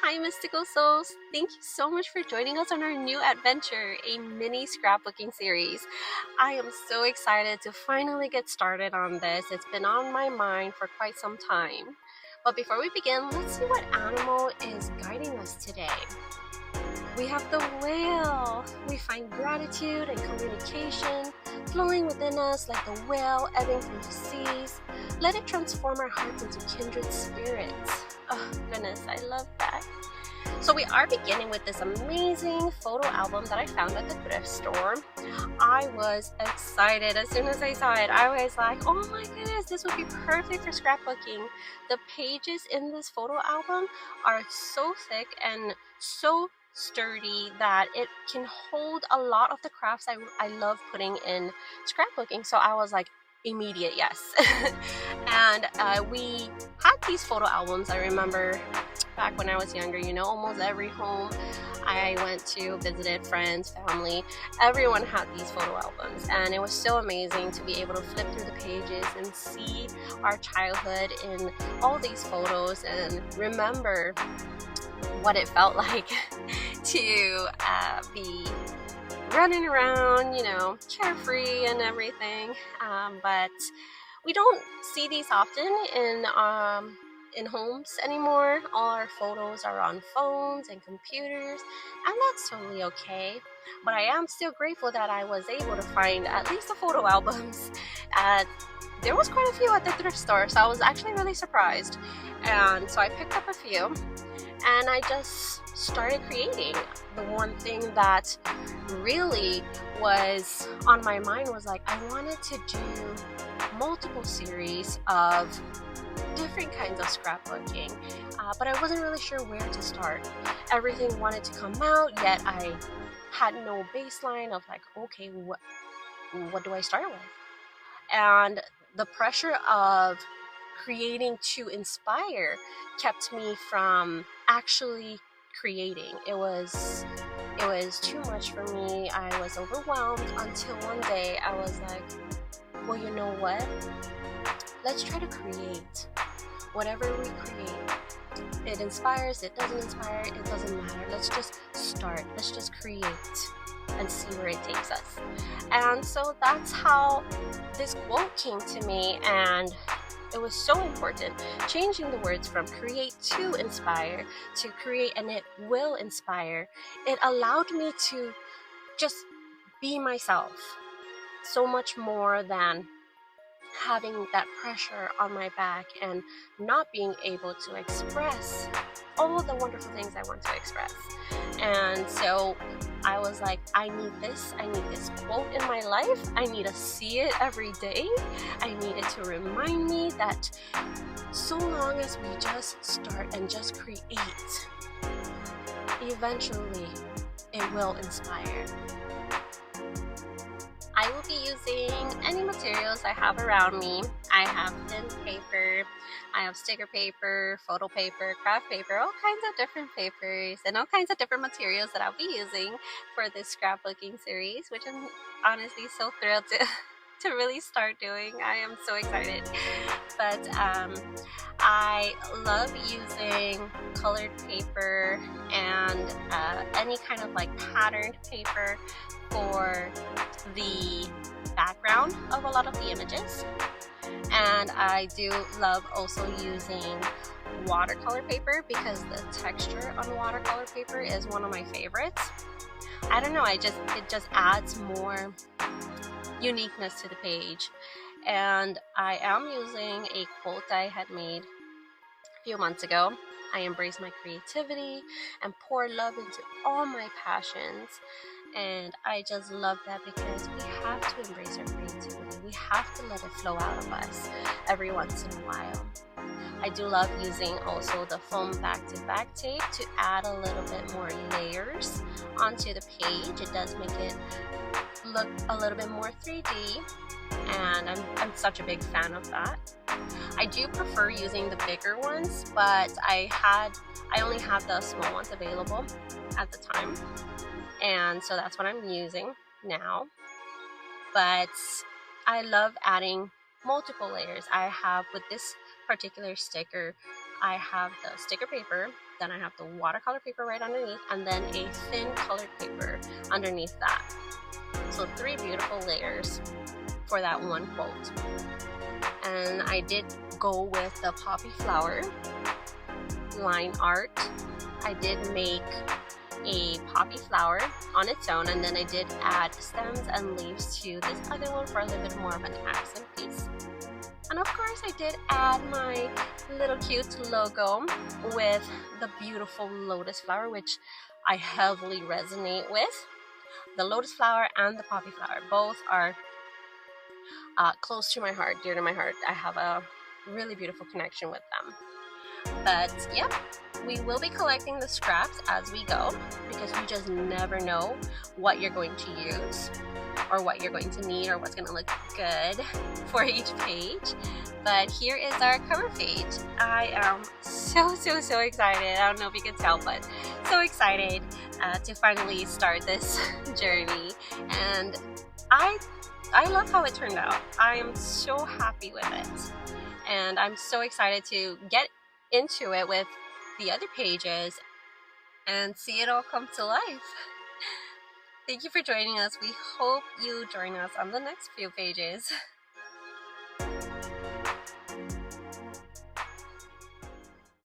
Hi mystical souls, thank you so much for joining us on our new adventure, a mini scrapbooking series. I am so excited to finally get started on this. It's been on my mind for quite some time. But before we begin, let's see what animal is guiding us today. We have the whale. We find gratitude and communication flowing within us like the whale ebbing through the seas. Let it transform our hearts into kindred spirits. Oh goodness, I love that. So we are beginning with this amazing photo album that I found at the thrift store. I was excited as soon as I saw it. I was like, oh my goodness, this would be perfect for scrapbooking. The pages in this photo album are so thick and so sturdy that it can hold a lot of the crafts I love putting in scrapbooking. So I was like, immediate yes. And we had these photo albums. I remember back when I was younger, almost every home I went to, visited friends, family, everyone had these photo albums, and it was so amazing to be able to flip through the pages and see our childhood in all these photos and remember what it felt like to be running around, carefree and everything. But we don't see these often in homes anymore. All our photos are on phones and computers, and that's totally okay. But I am still grateful that I was able to find at least the photo albums. There was quite a few at the thrift store, so I was actually really surprised. And so I picked up a few, and I just started creating. The one thing that really was on my mind was like, I wanted to do multiple series of different kinds of scrapbooking, but I wasn't really sure where to start. Everything wanted to come out, yet I had no baseline of like, okay, what do I start with? And the pressure of creating to inspire kept me from actually creating. It was too much for me. I was overwhelmed until one day I was like, well, you know what? Let's try to create. Whatever we create, it inspires, it doesn't inspire, it doesn't matter. Let's just start. Let's just create and see where it takes us. And so that's how this quote came to me, and it was so important. Changing the words from create to inspire to create and it will inspire. It allowed me to just be myself so much more than having that pressure on my back and not being able to express all the wonderful things I want to express. And so I was like, I need this quote in my life. I need to see it every day. I need it to remind me that so long as we just start and just create, eventually it will inspire. I will be using any materials I have around me. I have thin paper, I have sticker paper, photo paper, craft paper, all kinds of different papers and all kinds of different materials that I'll be using for this scrapbooking series, which I'm honestly so thrilled to really start doing. I am so excited. But I love using colored paper and any kind of like patterned paper for the background of a lot of the images. And I do love also using watercolor paper because the texture on watercolor paper is one of my favorites. I don't know, it just adds more uniqueness to the page. And I am using a quote I had made a few months ago. I embrace my creativity and pour love into all my passions. And I just love that because we have to embrace our creativity. We have to let it flow out of us every once in a while. I do love using also the foam back-to-back tape to add a little bit more layers onto the page. It does make it look a little bit more 3D, and I'm such a big fan of that. I do prefer using the bigger ones, but I only had the small ones available at the time, and so that's what I'm using now. But I love adding multiple layers. I have, with this particular sticker, I have the sticker paper, then I have the watercolor paper right underneath, and then a thin colored paper underneath that. So 3 beautiful layers for that one quote. And I did go with the poppy flower line art. I did make a poppy flower on its own, and then I did add stems and leaves to this other one for a little bit more of an accent piece. And of course I did add my little cute logo with the beautiful lotus flower, which I heavily resonate with. The lotus flower and the poppy flower both are close to my heart, dear to my heart. I have a really beautiful connection with them. But yep, we will be collecting the scraps as we go, because you just never know what you're going to use or what you're going to need or what's going to look good for each page. But here is our cover page. I am so excited. I don't know if you can tell, but so excited to finally start this journey. And I love how it turned out. I am so happy with it, and I'm so excited to get into it with the other pages and see it all come to life. Thank you for joining us. We hope you join us on the next few pages.